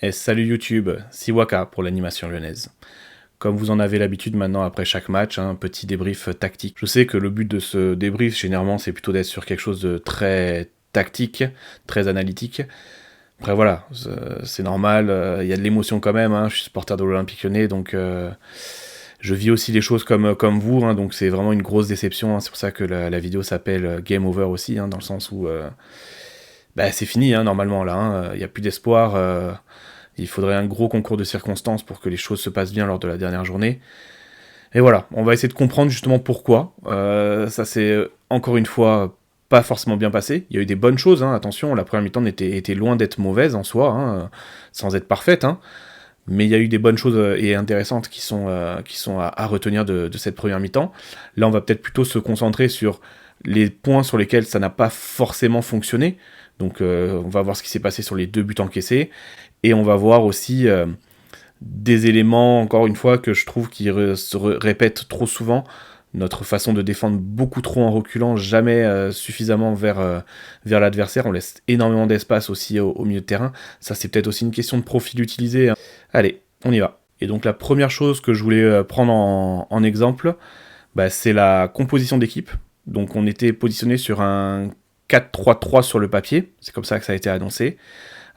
Et salut YouTube, Siwaka pour l'animation lyonnaise. Comme vous en avez l'habitude maintenant après chaque match, un petit débrief tactique. Je sais que le but de ce débrief, généralement, c'est plutôt d'être sur quelque chose de très tactique, très analytique. Après voilà, c'est normal, il y a de l'émotion quand même, je suis supporter de l'Olympique Lyonnais, donc je vis aussi les choses comme vous, donc c'est vraiment une grosse déception, c'est pour ça que la vidéo s'appelle Game Over aussi, dans le sens où c'est fini normalement là, il n'y a plus d'espoir. Il faudrait un gros concours de circonstances pour que les choses se passent bien lors de la dernière journée. Et voilà, on va essayer de comprendre justement pourquoi. Ça s'est encore une fois pas forcément bien passé. Il y a eu des bonnes choses, attention, la première mi-temps était loin d'être mauvaise en soi, sans être parfaite. Mais il y a eu des bonnes choses et intéressantes qui sont à retenir de cette première mi-temps. Là, on va peut-être plutôt se concentrer sur les points sur lesquels ça n'a pas forcément fonctionné. Donc on va voir ce qui s'est passé sur les 2 buts encaissés. Et on va voir aussi des éléments, encore une fois, que je trouve qui se répètent trop souvent. Notre façon de défendre beaucoup trop en reculant, jamais suffisamment vers l'adversaire. On laisse énormément d'espace aussi au milieu de terrain. Ça, c'est peut-être aussi une question de profil utilisé. Allez, on y va. Et donc la première chose que je voulais prendre en exemple, c'est la composition d'équipe. Donc on était positionné sur un 4-3-3 sur le papier. C'est comme ça que ça a été annoncé.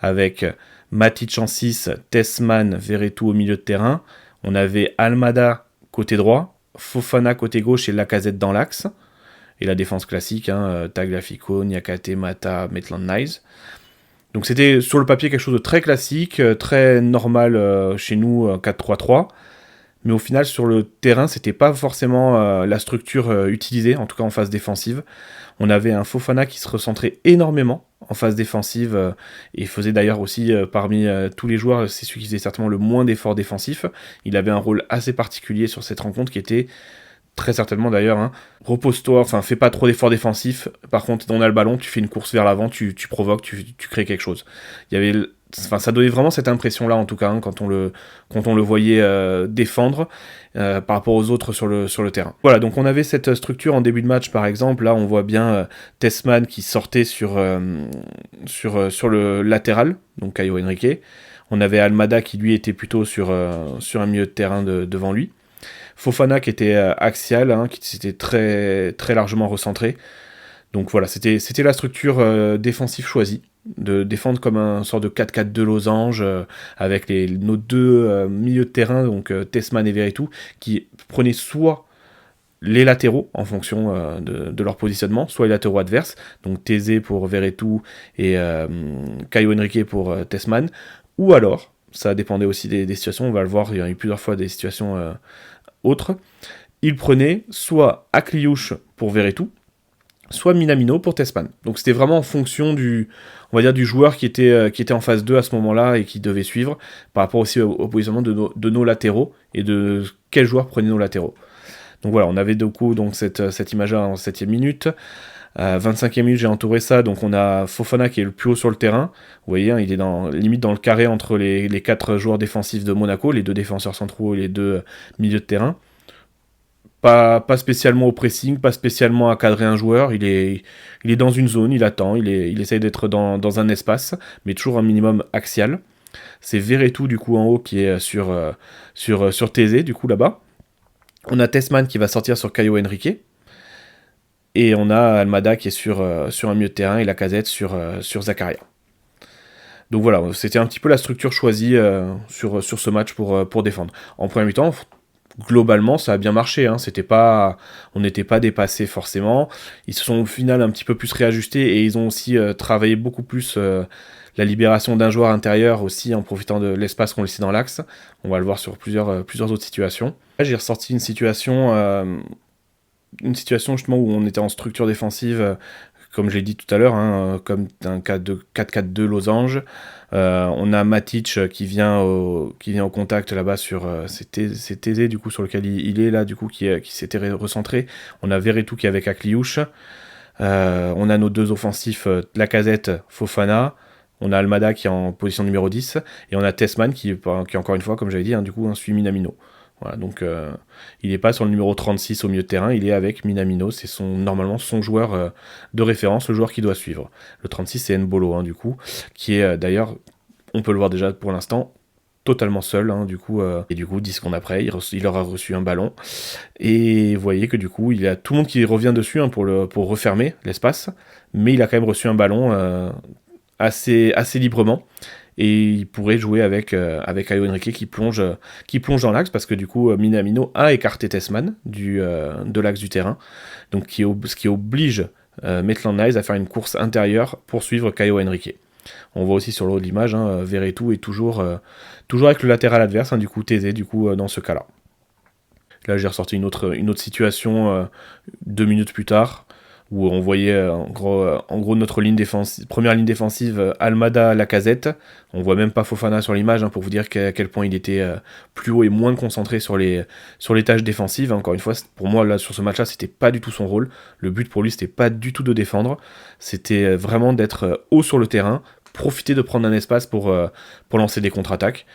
Avec Matic en 6, Tessman, Verretou au milieu de terrain. On avait Almada côté droit, Fofana côté gauche et Lacazette dans l'axe. Et la défense classique, Tagliafico, Niakate, Mata, Maitland-Niles. Donc c'était sur le papier quelque chose de très classique, très normal chez nous, 4-3-3. Mais au final, sur le terrain, c'était pas forcément la structure utilisée, en tout cas en phase défensive. On avait un Fofana qui se recentrait énormément en phase défensive et faisait d'ailleurs aussi parmi tous les joueurs, c'est celui qui faisait certainement le moins d'efforts défensifs. Il avait un rôle assez particulier sur cette rencontre qui était très certainement d'ailleurs, repose-toi, fais pas trop d'efforts défensifs. Par contre, on a le ballon, tu fais une course vers l'avant, tu provoques, tu crées quelque chose. Il y avait ça donnait vraiment cette impression-là, en tout cas, quand on le voyait défendre par rapport aux autres sur le terrain. Voilà, donc on avait cette structure en début de match, par exemple. Là, on voit bien Tessman qui sortait sur le latéral, donc Caio Henrique. On avait Almada qui, lui, était plutôt sur un milieu de terrain devant lui. Fofana qui était axial, qui s'était très, très largement recentré. Donc voilà, c'était la structure défensive choisie, de défendre comme un sort de 4-4-2 losange, avec nos deux milieux de terrain, donc Tessman et Verretou, qui prenaient soit les latéraux en fonction de leur positionnement, soit les latéraux adverses, donc Thésée pour Verretou et Caio Henrique pour Tessman, ou alors, ça dépendait aussi des situations, on va le voir, il y a eu plusieurs fois des situations autres, il prenait soit Akliouche pour Verretou, soit Minamino pour Tessman. Donc c'était vraiment en fonction du joueur qui était en phase 2 à ce moment-là et qui devait suivre, par rapport aussi au positionnement de nos latéraux et de quel joueur prenait nos latéraux. Donc voilà, on avait du coup donc cette image-là en 7ème minute. 25e minute, j'ai entouré ça, donc on a Fofana qui est le plus haut sur le terrain. Vous voyez, il est limite dans le carré entre les 4 joueurs défensifs de Monaco, les 2 défenseurs centraux et les 2 milieux de terrain. Pas spécialement au pressing, pas spécialement à cadrer un joueur, il est dans une zone, il attend, il essaye d'être dans un espace, mais toujours un minimum axial. C'est Verretou du coup en haut qui est sur Thésée du coup là-bas. On a Tessman qui va sortir sur Caio Henrique. Et on a Almada qui est sur un milieu de terrain et Lacazette sur Zakaria. Donc voilà, c'était un petit peu la structure choisie sur ce match pour défendre. En premier mi-temps, globalement, ça a bien marché. On n'était pas dépassé forcément. Ils se sont au final un petit peu plus réajustés et ils ont aussi travaillé beaucoup plus la libération d'un joueur intérieur aussi en profitant de l'espace qu'on laissait dans l'axe. On va le voir sur plusieurs autres situations. Là, j'ai ressorti une situation justement où on était en structure défensive, comme je l'ai dit tout à l'heure, comme un cas de 4-4-2 losange. On a Matic qui vient au contact là-bas sur c'est Thésée du coup sur lequel il est là du coup qui s'était recentré. On a Verretou qui est avec Akliouche. On a nos 2 offensifs, Lacazette, Fofana. On a Almada qui est en position numéro 10 et on a Tessman qui encore une fois comme j'avais dit du coup suit Minamino. Voilà, donc il n'est pas sur le numéro 36 au milieu de terrain, il est avec Minamino, c'est normalement son joueur de référence, le joueur qui doit suivre. Le 36 c'est N'Bolo du coup, qui est d'ailleurs On peut le voir déjà pour l'instant totalement seul, hein, du coup, et du coup 10 secondes après il aura reçu un ballon, et vous voyez que du coup il y a tout le monde qui revient dessus, hein, pour refermer l'espace, mais il a quand même reçu un ballon assez librement, et il pourrait jouer avec Caio Henrique qui plonge dans l'axe, parce que du coup Minamino a écarté Tessman de l'axe du terrain, donc ce qui oblige Maitland Niles à faire une course intérieure pour suivre Caio Henrique. On voit aussi sur le haut de l'image, hein, Verretou est toujours avec le latéral adverse, hein, du coup Thésée, dans ce cas-là. Là j'ai ressorti une autre situation 2 minutes plus tard, où on voyait en gros notre première ligne défensive, Almada, Lacazette. On voit même pas Fofana sur l'image, hein, pour vous dire à quel point il était plus haut et moins concentré sur les tâches défensives. Encore une fois, pour moi là sur ce match-là, c'était pas du tout son rôle. Le but pour lui, c'était pas du tout de défendre, c'était vraiment d'être haut sur le terrain, profiter de prendre un espace pour lancer des contre-attaques.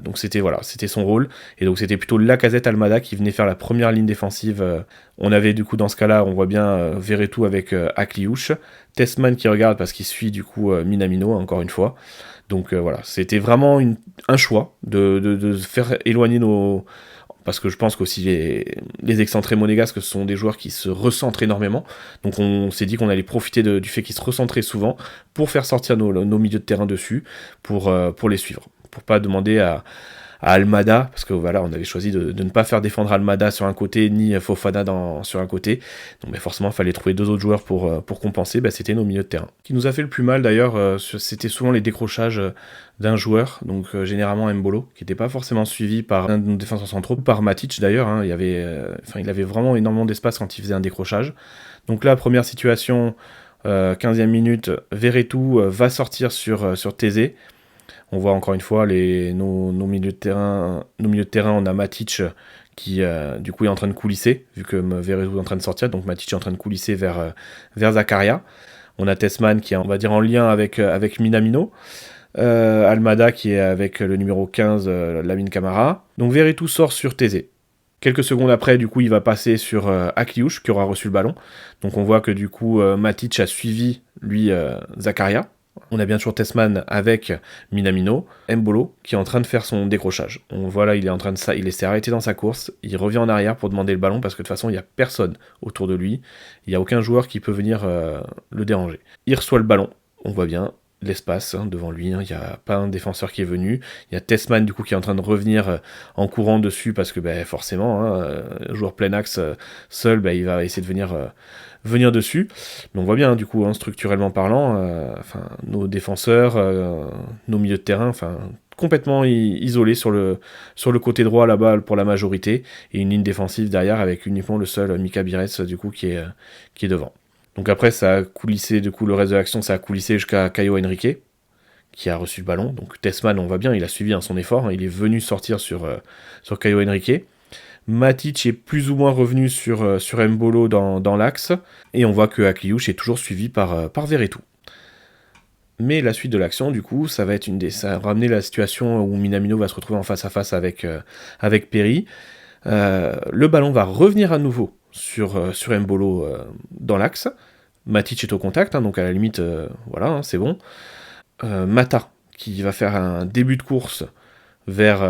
Donc c'était son rôle, et donc c'était plutôt Lacazette, Almada qui venait faire la première ligne défensive. On avait du coup dans ce cas-là, on voit bien Verretou avec Akliouche, Tessman qui regarde parce qu'il suit du coup Minamino, encore une fois. Donc voilà, c'était vraiment un choix de faire éloigner nos... Parce que je pense qu'aussi les excentrés monégasques sont des joueurs qui se recentrent énormément. Donc on s'est dit qu'on allait profiter du fait qu'ils se recentraient souvent pour faire sortir nos milieux de terrain dessus, pour les suivre. Pour pas demander à Almada, parce que voilà, on avait choisi de ne pas faire défendre Almada sur un côté, ni Fofana sur un côté. Donc forcément, il fallait trouver 2 autres joueurs pour compenser. C'était nos milieux de terrain. Ce qui nous a fait le plus mal d'ailleurs, c'était souvent les décrochages d'un joueur, donc généralement Mbolo, qui n'était pas forcément suivi par un de nos défenseurs centraux, par Matic d'ailleurs, hein. Il avait vraiment énormément d'espace quand il faisait un décrochage. Donc là, première situation, 15e minute, Verretou va sortir sur Thésée. On voit encore une fois nos milieux de terrain. Nos milieux de terrain, on a Matic qui du coup est en train de coulisser, vu que Verretou est en train de sortir, donc Matic est en train de coulisser vers Zakaria. On a Tessman qui est, on va dire, en lien avec Minamino. Almada qui est avec le numéro 15, Lamine Camara. Donc Verretou sort sur Thésée. Quelques secondes après, du coup, il va passer sur Akliouche, qui aura reçu le ballon. Donc on voit que du coup, Matic a suivi, lui, Zakaria. On a bien sûr Tessman avec Minamino, Mbolo qui est en train de faire son décrochage. On voit là, il s'est arrêté dans sa course, il revient en arrière pour demander le ballon parce que de toute façon il n'y a personne autour de lui, il n'y a aucun joueur qui peut venir le déranger. Il reçoit le ballon, on voit bien l'espace, hein, devant lui, hein. Il n'y a pas un défenseur qui est venu, il y a Tessman du coup qui est en train de revenir en courant dessus parce que forcément, hein, joueur plein axe seul, il va essayer de venir dessus. Mais on voit bien, du coup, hein, structurellement parlant, nos défenseurs, nos milieux de terrain, complètement isolés sur le côté droit là-bas pour la majorité, et une ligne défensive derrière avec uniquement le seul Mika Bires, du coup, qui est devant. Donc après, ça a coulissé, du coup, le reste de l'action, ça a coulissé jusqu'à Caio Henrique, qui a reçu le ballon. Donc Tessman, on voit bien, il a suivi son effort, hein, il est venu sortir sur Caio Henrique. Matic est plus ou moins revenu sur Mbolo dans l'axe, et on voit que Akliouche est toujours suivi par Verretou. Mais la suite de l'action, du coup, ça va ramener la situation où Minamino va se retrouver en face à face avec Perry. Le ballon va revenir à nouveau sur Mbolo dans l'axe. Matic est au contact, hein, donc à la limite, voilà, hein, c'est bon. Mata, qui va faire un début de course vers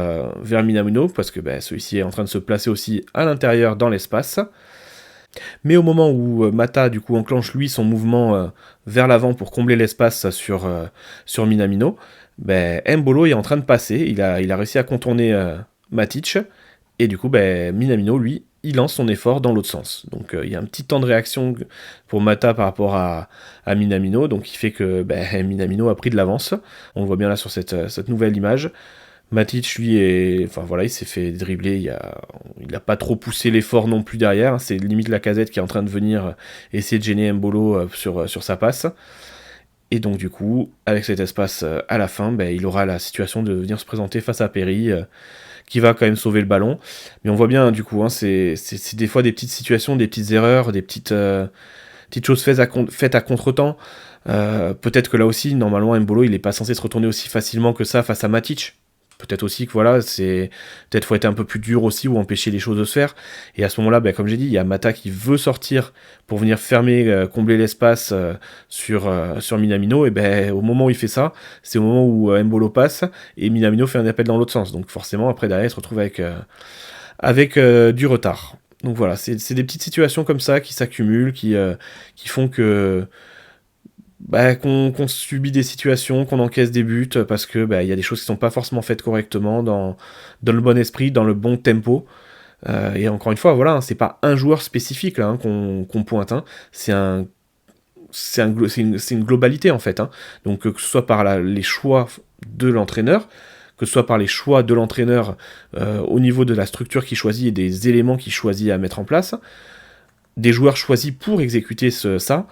Minamino, parce que celui-ci est en train de se placer aussi à l'intérieur dans l'espace. Mais au moment où Mata du coup enclenche lui son mouvement vers l'avant pour combler l'espace sur Minamino, Mbolo est en train de passer, il a réussi à contourner Matic, et du coup Minamino lui il lance son effort dans l'autre sens. Donc il y a un petit temps de réaction pour Mata par rapport à Minamino, donc il fait que Minamino a pris de l'avance. On le voit bien là sur cette nouvelle image. Matic, lui, il s'est fait dribbler, il a pas trop poussé l'effort non plus derrière, hein. C'est limite Lacazette qui est en train de venir essayer de gêner Mbolo sur sa passe. Et donc du coup, avec cet espace à la fin, il aura la situation de venir se présenter face à Perry, qui va quand même sauver le ballon. Mais on voit bien, du coup, hein, c'est des fois des petites situations, des petites erreurs, des petites choses faites à contre-temps. Peut-être que là aussi, normalement, Mbolo, il est pas censé se retourner aussi facilement que ça face à Matic, Peut-être aussi que voilà, peut-être faut être un peu plus dur aussi ou empêcher les choses de se faire. Et à ce moment-là, comme j'ai dit, il y a Mata qui veut sortir pour venir fermer, combler l'espace sur Minamino. Et au moment où il fait ça, c'est au moment où Mbolo passe et Minamino fait un appel dans l'autre sens. Donc forcément, après derrière, il se retrouve avec du retard. Donc voilà, c'est des petites situations comme ça qui s'accumulent, qui font que qu'on subit des situations, qu'on encaisse des buts, parce que il y a des choses qui sont pas forcément faites correctement, dans le bon esprit, dans le bon tempo. Et encore une fois, voilà, c'est pas un joueur spécifique là, qu'on pointe, hein. C'est une globalité en fait, hein. Donc que ce soit par les choix de l'entraîneur, que ce soit par les choix de l'entraîneur au niveau de la structure qu'il choisit et des éléments qu'il choisit à mettre en place, des joueurs choisis pour exécuter ça,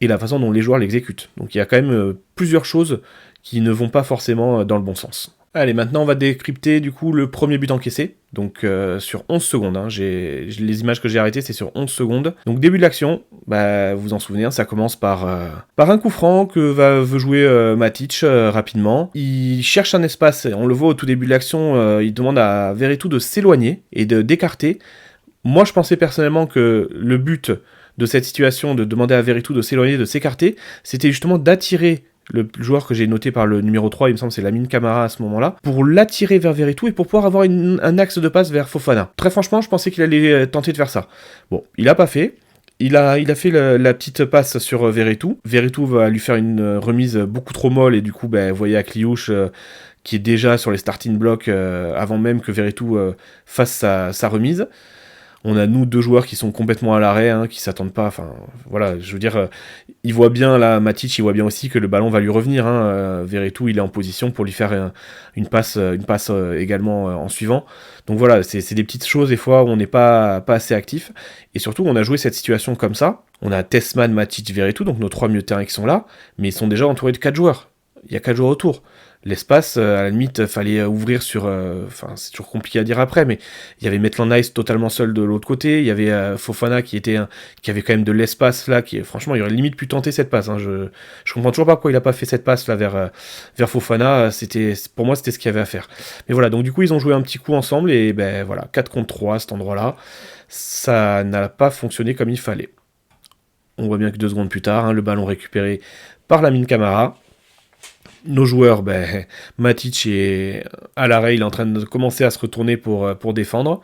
et la façon dont les joueurs l'exécutent. Donc il y a quand même plusieurs choses qui ne vont pas forcément dans le bon sens. Allez, maintenant on va décrypter du coup le premier but encaissé, donc sur 11 secondes, hein. Les images que j'ai arrêtées c'est sur 11 secondes. Donc début de l'action, vous vous en souvenez, hein, ça commence par un coup franc que veut jouer Matic rapidement. Il cherche un espace, on le voit au tout début de l'action, il demande à Veretout de s'éloigner et d'écarter. Moi je pensais personnellement que le but de cette situation, de demander à Veretout de s'éloigner, de s'écarter, c'était justement d'attirer le joueur que j'ai noté par le numéro 3, il me semble c'est Lamine Camara à ce moment-là, pour l'attirer vers Veretout et pour pouvoir avoir un axe de passe vers Fofana. Très franchement, je pensais qu'il allait tenter de faire ça. Bon, il a pas fait. Il a fait la petite passe sur Veretout. Veretout va lui faire une remise beaucoup trop molle et du coup, vous voyez Akliouche qui est déjà sur les starting blocks avant même que Veretout fasse sa remise. On a nous deux joueurs qui sont complètement à l'arrêt, hein, qui s'attendent pas. Enfin, voilà, je veux dire, il voit bien là, Matic, il voit bien aussi que le ballon va lui revenir. Hein, Veretout, il est en position pour lui faire une passe également en suivant. Donc voilà, c'est des petites choses des fois où on n'est pas assez actif. Et surtout, on a joué cette situation comme ça. On a Tessman, Matic, Veretout, donc nos trois milieux de terrain qui sont là, mais ils sont déjà entourés de 4 joueurs. Il y a 4 joueurs autour. L'espace, à la limite, fallait ouvrir sur... c'est toujours compliqué à dire après, mais il y avait Maitland Nice totalement seul de l'autre côté, il y avait Fofana qui avait quand même de l'espace là, franchement, il aurait limite pu tenter cette passe. Hein. Je comprends toujours pas pourquoi il a pas fait cette passe là vers Fofana, pour moi c'était ce qu'il y avait à faire. Mais voilà, donc du coup ils ont joué un petit coup ensemble, et voilà, 4 contre 3 à cet endroit-là, ça n'a pas fonctionné comme il fallait. On voit bien que 2 secondes plus tard, hein, le ballon récupéré par Lamine Camara. Nos joueurs, Matic est à l'arrêt, il est en train de commencer à se retourner pour défendre.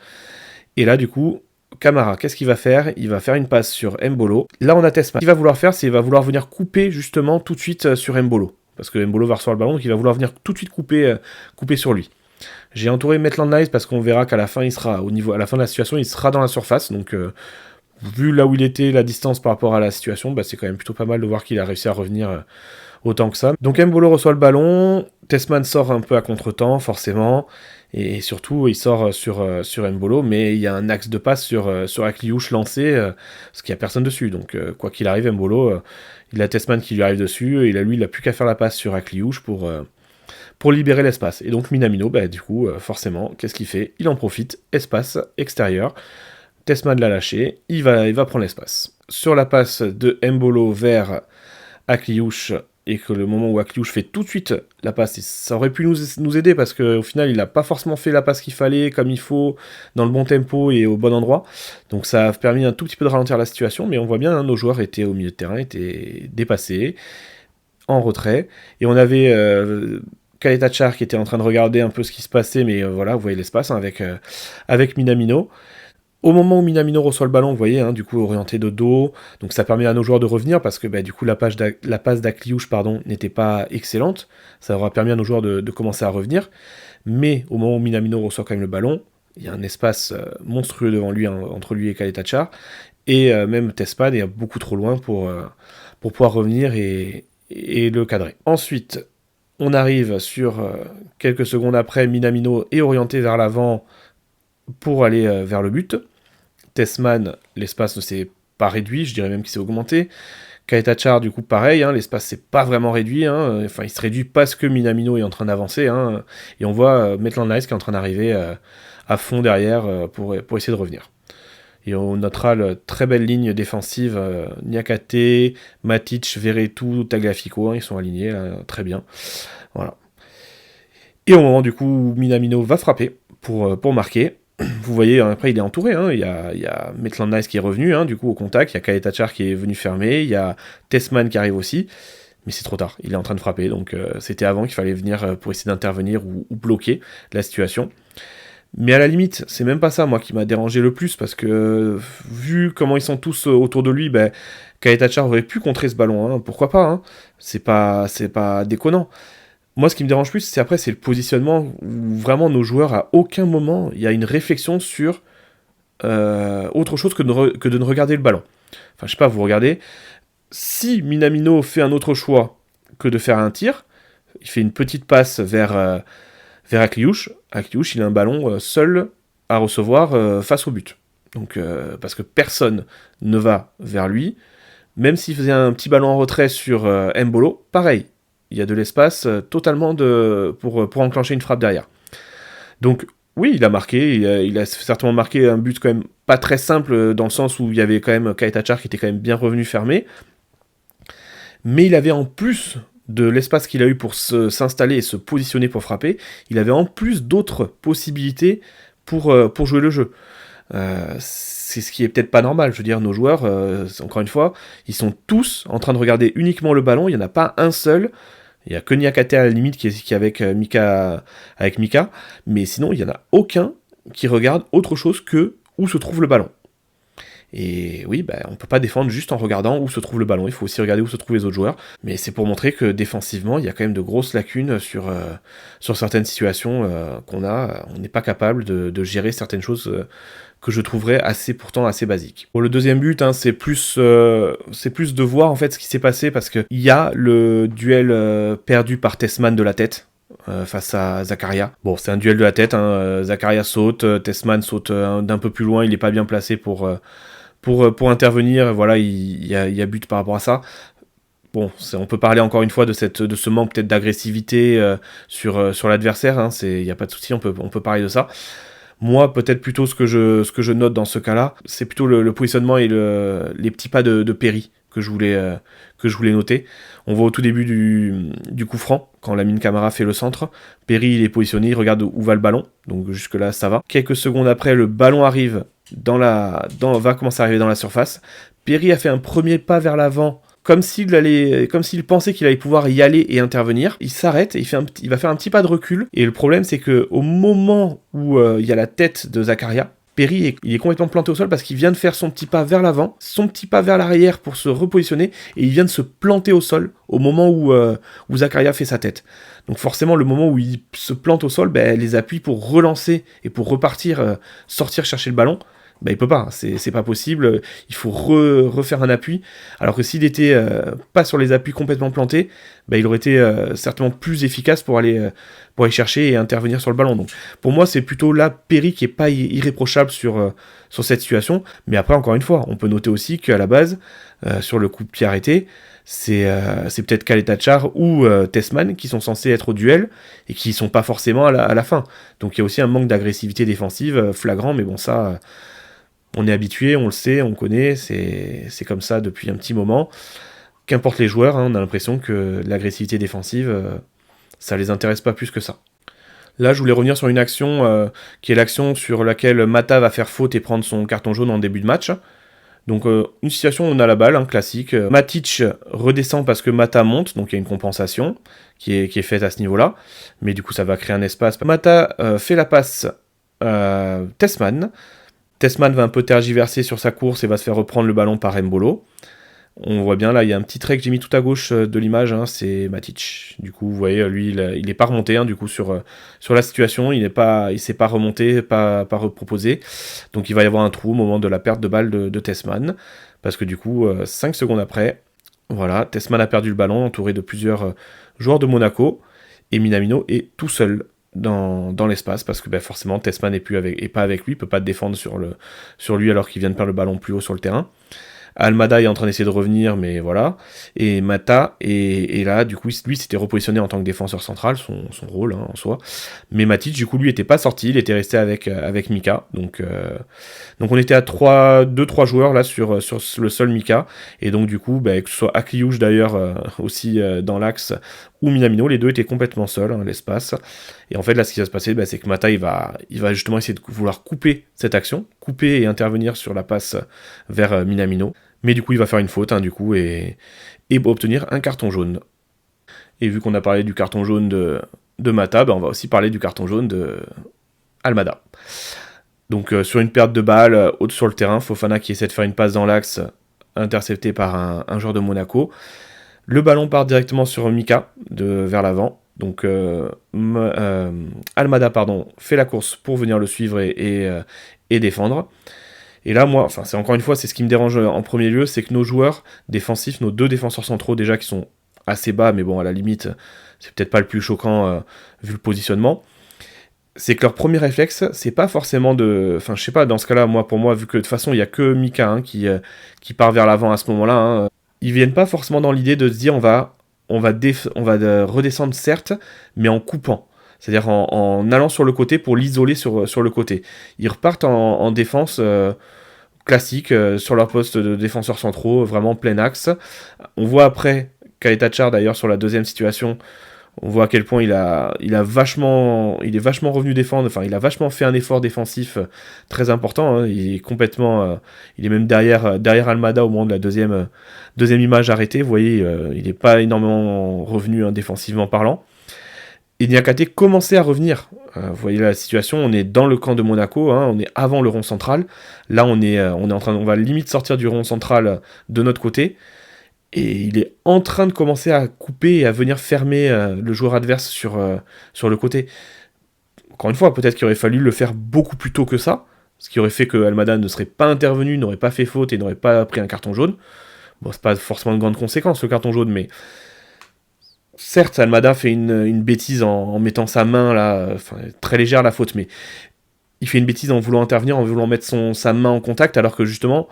Et là, du coup, Camara, qu'est-ce qu'il va faire ? Il va faire une passe sur Mbolo. Là, on a Tessman. Ce qu'il va vouloir faire, c'est qu'il va vouloir venir couper justement tout de suite sur Mbolo. Parce que Mbolo va recevoir le ballon, donc il va vouloir venir tout de suite couper sur lui. J'ai entouré Maitland Nice parce qu'on verra qu'à la fin, à la fin de la situation, il sera dans la surface. Donc, vu là où il était, la distance par rapport à la situation, c'est quand même plutôt pas mal de voir qu'il a réussi à revenir autant que ça. Donc Mbolo reçoit le ballon, Tessman sort un peu à contre-temps, forcément, et surtout il sort sur Mbolo, mais il y a un axe de passe sur Akliouche lancé, parce qu'il n'y a personne dessus. Donc quoi qu'il arrive, Mbolo, il a Tessman qui lui arrive dessus, et il n'a plus qu'à faire la passe sur Akliouche pour libérer l'espace. Et donc Minamino, du coup, forcément, qu'est-ce qu'il fait ? Il en profite, espace extérieur. Tessman l'a lâché, il va prendre l'espace. Sur la passe de Mbolo vers Akliouche, et que le moment où Akliouche fait tout de suite la passe, ça aurait pu nous aider parce qu'au final il n'a pas forcément fait la passe qu'il fallait, comme il faut, dans le bon tempo et au bon endroit. Donc ça a permis un tout petit peu de ralentir la situation, mais on voit bien, hein, nos joueurs étaient au milieu de terrain, étaient dépassés, en retrait, et on avait Kaletachar qui était en train de regarder un peu ce qui se passait, mais voilà, vous voyez l'espace, hein, avec Minamino. Au moment où Minamino reçoit le ballon, vous voyez, hein, du coup orienté de dos, donc ça permet à nos joueurs de revenir parce que du coup la passe d'Akliouche n'était pas excellente, ça aura permis à nos joueurs de commencer à revenir, mais au moment où Minamino reçoit quand même le ballon, il y a un espace monstrueux devant lui, hein, entre lui et Kaletachar, et même Tessman est beaucoup trop loin pour pouvoir revenir et le cadrer. Ensuite, on arrive sur quelques secondes après, Minamino est orienté vers l'avant pour aller vers le but. Tessman, l'espace ne s'est pas réduit, je dirais même qu'il s'est augmenté. Kaletachar, du coup, pareil, hein, l'espace s'est pas vraiment réduit, hein, enfin il se réduit parce que Minamino est en train d'avancer, hein, et on voit Maitland Nice qui est en train d'arriver à fond derrière pour essayer de revenir. Et on notera la très belle ligne défensive, Niakate, Matic, Veretout, Tagliafico, hein, ils sont alignés là, très bien. Voilà. Et au moment du coup où Minamino va frapper pour marquer, vous voyez, après il est entouré, hein. Il y a Maitland Nice qui est revenu, hein, du coup au contact, il y a Kaletachar qui est venu fermer, il y a Tessman qui arrive aussi, mais c'est trop tard, il est en train de frapper, donc c'était avant qu'il fallait venir pour essayer d'intervenir ou bloquer la situation. Mais à la limite, c'est même pas ça, moi, qui m'a dérangé le plus, parce que, vu comment ils sont tous autour de lui, ben, Kaletachar aurait pu contrer ce ballon, hein, pourquoi pas, hein. C'est pas déconnant. Moi, ce qui me dérange plus, c'est le positionnement, où vraiment nos joueurs, à aucun moment, il y a une réflexion sur autre chose que de ne regarder le ballon. Enfin, je sais pas, vous regardez, si Minamino fait un autre choix que de faire un tir, il fait une petite passe vers Akliouche. Akliouche, il a un ballon seul à recevoir face au but. Donc, parce que personne ne va vers lui. Même s'il faisait un petit ballon en retrait sur Mbolo, pareil. Il y a de l'espace totalement pour enclencher une frappe derrière. Donc, oui, il a marqué. Il a certainement marqué un but quand même pas très simple, dans le sens où il y avait quand même Kaletachar qui était quand même bien revenu fermé. Mais il avait en plus de l'espace qu'il a eu pour s'installer et se positionner pour frapper, il avait en plus d'autres possibilités pour jouer le jeu. C'est ce qui est peut-être pas normal. Je veux dire, nos joueurs, encore une fois, ils sont tous en train de regarder uniquement le ballon. Il n'y en a pas un seul. Il y a que Niakate à la limite qui est avec Mika, mais sinon il n'y en a aucun qui regarde autre chose que où se trouve le ballon. Et oui, on peut pas défendre juste en regardant où se trouve le ballon, il faut aussi regarder où se trouvent les autres joueurs, mais c'est pour montrer que défensivement, il y a quand même de grosses lacunes sur certaines situations qu'on a, on n'est pas capable de gérer certaines choses que je trouverais pourtant assez basiques. Pour le deuxième but, hein, c'est plus de voir en fait ce qui s'est passé, parce qu'il y a le duel perdu par Tessman de la tête, face à Zakaria. Bon, c'est un duel de la tête, hein. Zakaria saute, Tessman saute d'un peu plus loin, il est pas bien placé pour intervenir, voilà, il y a but par rapport à ça. Bon, on peut parler encore une fois de ce manque peut-être d'agressivité sur l'adversaire, hein, il n'y a pas de souci, on peut parler de ça. Moi, peut-être plutôt ce que je note dans ce cas-là, c'est plutôt le positionnement et les petits pas de Perry que je voulais noter. On voit au tout début du coup franc, quand Lamine Camara fait le centre, Perry il est positionné, il regarde où va le ballon, donc jusque là ça va. Quelques secondes après, le ballon arrive va commencer à arriver dans la surface. Perry a fait un premier pas vers l'avant, comme s'il pensait qu'il allait pouvoir y aller et intervenir. Il s'arrête et il va faire un petit pas de recul. Et le problème, c'est que au moment où il y a la tête de Zakaria, Perry il est complètement planté au sol parce qu'il vient de faire son petit pas vers l'avant, son petit pas vers l'arrière pour se repositionner, et il vient de se planter au sol au moment où Zakaria fait sa tête. Donc forcément, le moment où il se plante au sol, les appuis pour relancer et pour repartir, sortir chercher le ballon, il peut pas, c'est pas possible, il faut refaire un appui, alors que s'il était pas sur les appuis complètement plantés, il aurait été certainement plus efficace pour aller chercher et intervenir sur le ballon. Donc pour moi, c'est plutôt là Perry qui est pas irréprochable sur cette situation, mais après, encore une fois, on peut noter aussi qu'à la base, sur le coup de pied arrêté, c'est peut-être Kaletachar ou Tessman qui sont censés être au duel et qui sont pas forcément à la fin. Donc il y a aussi un manque d'agressivité défensive flagrant, mais bon, ça... on est habitué, on le sait, on connaît, c'est comme ça depuis un petit moment. Qu'importe les joueurs, hein, on a l'impression que l'agressivité défensive, ça les intéresse pas plus que ça. Là, je voulais revenir sur une action qui est l'action sur laquelle Mata va faire faute et prendre son carton jaune en début de match. Donc une situation où on a la balle, hein, classique. Matic redescend parce que Mata monte, donc il y a une compensation qui est faite à ce niveau-là. Mais du coup, ça va créer un espace. Mata fait la passe Tessman. Tessman va un peu tergiverser sur sa course et va se faire reprendre le ballon par Mbolo. On voit bien là, il y a un petit trait que j'ai mis tout à gauche de l'image, hein, c'est Matic. Du coup, vous voyez, lui, il n'est pas remonté hein, du coup sur la situation, il s'est pas remonté, pas reproposé. Donc il va y avoir un trou au moment de la perte de balle de Tessman, parce que du coup, 5 secondes après, voilà, Tessman a perdu le ballon, entouré de plusieurs joueurs de Monaco, et Minamino est tout seul dans l'espace, parce que forcément Tessman est pas avec lui, il peut pas défendre sur lui alors qu'il vient de perdre le ballon plus haut sur le terrain. Almada est en train d'essayer de revenir, mais voilà. Et Mata est là, du coup, lui s'était repositionné en tant que défenseur central, son rôle hein, en soi. Mais Matic, du coup, lui était pas sorti, il était resté avec Mika. Donc on était à 2-3 joueurs là sur le seul Mika. Et donc, du coup, que ce soit Akliouche d'ailleurs aussi dans l'axe, ou Minamino, les deux étaient complètement seuls, à l'espace. Et en fait, là, ce qui va se passer, c'est que Mata, il va justement essayer de vouloir couper cette action, couper et intervenir sur la passe vers Minamino. Mais du coup, il va faire une faute, du coup, et obtenir un carton jaune. Et vu qu'on a parlé du carton jaune de Mata, on va aussi parler du carton jaune de Almada. Donc sur une perte de balle, haute sur le terrain, Fofana qui essaie de faire une passe dans l'axe, intercepté par un joueur de Monaco. Le ballon part directement sur Mika, vers l'avant. Donc Almada fait la course pour venir le suivre et défendre. Et là, moi, c'est encore une fois, c'est ce qui me dérange en premier lieu, c'est que nos joueurs défensifs, nos deux défenseurs centraux déjà qui sont assez bas, mais bon, à la limite, c'est peut-être pas le plus choquant vu le positionnement, c'est que leur premier réflexe, c'est pas forcément de... Enfin, je sais pas, dans ce cas-là, pour moi, vu que de toute façon, il y a que Mika qui part vers l'avant à ce moment-là, ils viennent pas forcément dans l'idée de se dire on va redescendre certes, mais en coupant. C'est-à-dire en allant sur le côté pour l'isoler sur le côté. Ils repartent en défense classique, sur leur poste de défenseurs centraux, vraiment plein axe. On voit après, Kaetachar d'ailleurs sur la deuxième situation, on voit à quel point il est vachement revenu défendre, enfin il a vachement fait un effort défensif très important, il est complètement, il est même derrière Almada au moment de la deuxième image arrêtée, vous voyez, il n'est pas énormément revenu défensivement parlant. Et Niakate commençait à revenir, vous voyez la situation, on est dans le camp de Monaco, on est avant le rond central, là on va limite sortir du rond central de notre côté, et il est en train de commencer à couper et à venir fermer le joueur adverse sur le côté. Encore une fois, peut-être qu'il aurait fallu le faire beaucoup plus tôt que ça, ce qui aurait fait que Almada ne serait pas intervenu, n'aurait pas fait faute et n'aurait pas pris un carton jaune. Bon, c'est pas forcément de grandes conséquences le carton jaune, mais certes, Almada fait une bêtise en mettant sa main là, très légère la faute, mais il fait une bêtise en voulant intervenir, en voulant mettre sa main en contact, alors que justement,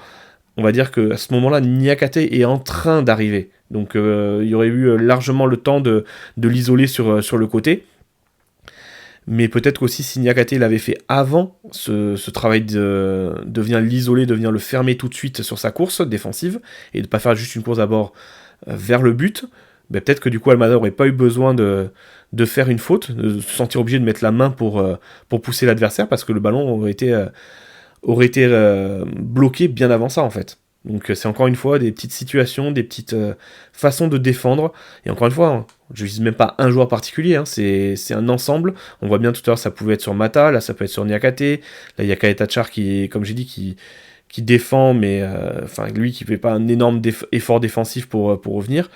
on va dire qu'à ce moment-là, Niakate est en train d'arriver. Donc il y aurait eu largement le temps de l'isoler sur le côté. Mais peut-être qu'aussi si Niakate l'avait fait avant ce travail de venir l'isoler, de venir le fermer tout de suite sur sa course défensive, et de ne pas faire juste une course d'abord vers le but, peut-être que du coup Almada n'aurait pas eu besoin de faire une faute, de se sentir obligé de mettre la main pour pousser l'adversaire, parce que le ballon aurait été bloqué bien avant ça en fait. Donc c'est encore une fois des petites situations, des petites façons de défendre, et encore une fois, je vise même pas un joueur particulier, c'est un ensemble. On voit bien tout à l'heure, ça pouvait être sur Mata, là ça peut être sur Niakate, là il y a Kaetachar qui, comme j'ai dit, qui défend, mais lui qui fait pas un énorme effort défensif pour revenir.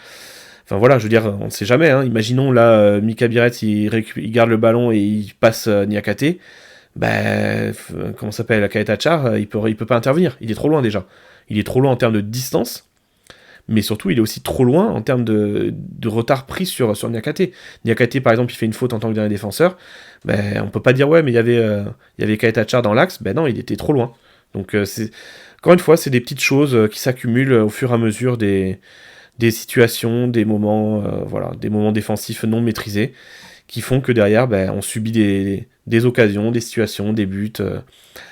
Enfin voilà, je veux dire, on ne sait jamais, imaginons là, Mika Biret, il garde le ballon et il passe Niakate, comment s'appelle, Kaetachar, il peut pas intervenir, il est trop loin déjà. Il est trop loin en termes de distance, mais surtout il est aussi trop loin en termes de retard pris sur Niakate. Niakate par exemple, il fait une faute en tant que dernier défenseur, on peut pas dire ouais mais il y avait Kaetachar dans l'axe, non, il était trop loin. Donc encore une fois, c'est des petites choses qui s'accumulent au fur et à mesure des situations, des moments défensifs non maîtrisés, qui font que derrière, on subit des occasions, des situations, des buts,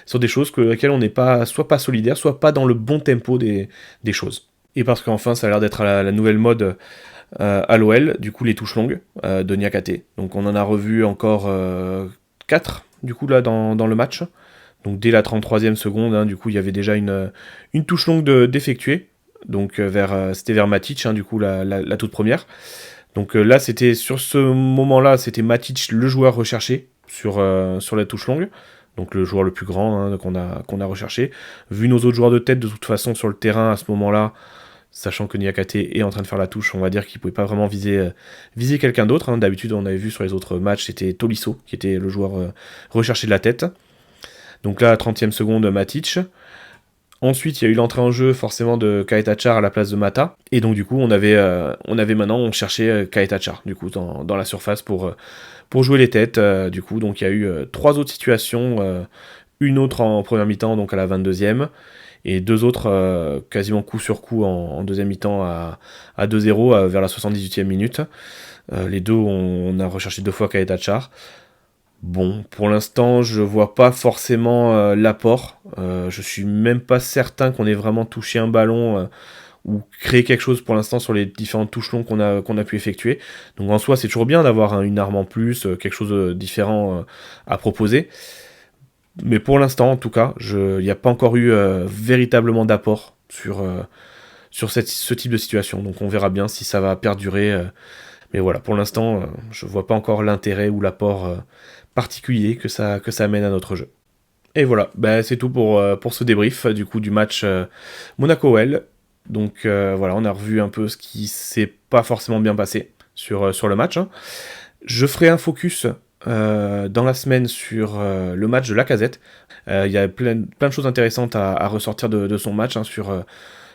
sur des choses lesquelles on n'est pas, soit pas solidaire, soit pas dans le bon tempo des choses. Et parce qu'enfin, ça a l'air d'être la nouvelle mode à l'OL, du coup les touches longues de Niakate. Donc on en a revu encore 4, du coup là dans le match. Donc dès la 33e seconde, du coup il y avait déjà une touche longue d'effectuer. Donc c'était vers Matic, du coup la toute première. Donc là, c'était sur ce moment-là, c'était Matic, le joueur recherché sur la touche longue. Donc le joueur le plus grand qu'on a recherché. Vu nos autres joueurs de tête, de toute façon, sur le terrain à ce moment-là, sachant que Niakate est en train de faire la touche, on va dire qu'il ne pouvait pas vraiment viser quelqu'un d'autre. D'habitude, on avait vu sur les autres matchs, c'était Tolisso qui était le joueur recherché de la tête. Donc là, 30e seconde, Matic. Ensuite, il y a eu l'entrée en jeu forcément de Kaetachar à la place de Mata. Et donc du coup, on cherchait Kaetachar du coup dans la surface pour jouer les têtes. Du coup, donc il y a eu 3 autres situations, une autre en première mi-temps, donc à la 22e, et 2 autres quasiment coup sur coup en deuxième mi-temps à 2-0 vers la 78e minute. Les deux, on a recherché 2 fois Kaetachar. Bon, pour l'instant, je vois pas forcément l'apport. Je suis même pas certain qu'on ait vraiment touché un ballon ou créer quelque chose pour l'instant sur les différentes touches longues qu'on a pu effectuer. Donc en soi, c'est toujours bien d'avoir une arme en plus, quelque chose de différent à proposer. Mais pour l'instant, en tout cas, il n'y a pas encore eu véritablement d'apport sur ce type de situation. Donc on verra bien si ça va perdurer. Mais voilà, pour l'instant, je vois pas encore l'intérêt ou l'apport particulier que ça amène à notre jeu. Et voilà, bah, c'est tout pour ce débrief du coup du match Monaco-OL. Donc voilà, on a revu un peu ce qui s'est pas forcément bien passé sur le match, hein. Je ferai un focus dans la semaine sur le match de Lacazette. Il y a plein de choses intéressantes à ressortir de son match, hein,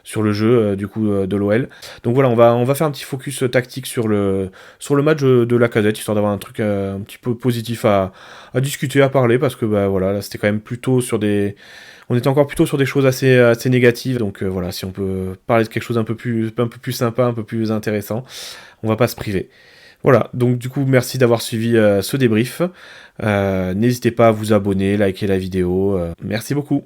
sur le jeu du coup de l'OL. Donc voilà, on va faire un petit focus tactique sur le match de Lacazette, histoire d'avoir un truc un petit peu positif à discuter, à parler, parce que bah voilà, là c'était quand même plutôt on était encore plutôt sur des choses assez négatives. Donc voilà, si on peut parler de quelque chose un peu plus sympa, un peu plus intéressant, on va pas se priver. Voilà, donc du coup, merci d'avoir suivi ce débrief. N'hésitez pas à vous abonner, liker la vidéo. Merci beaucoup.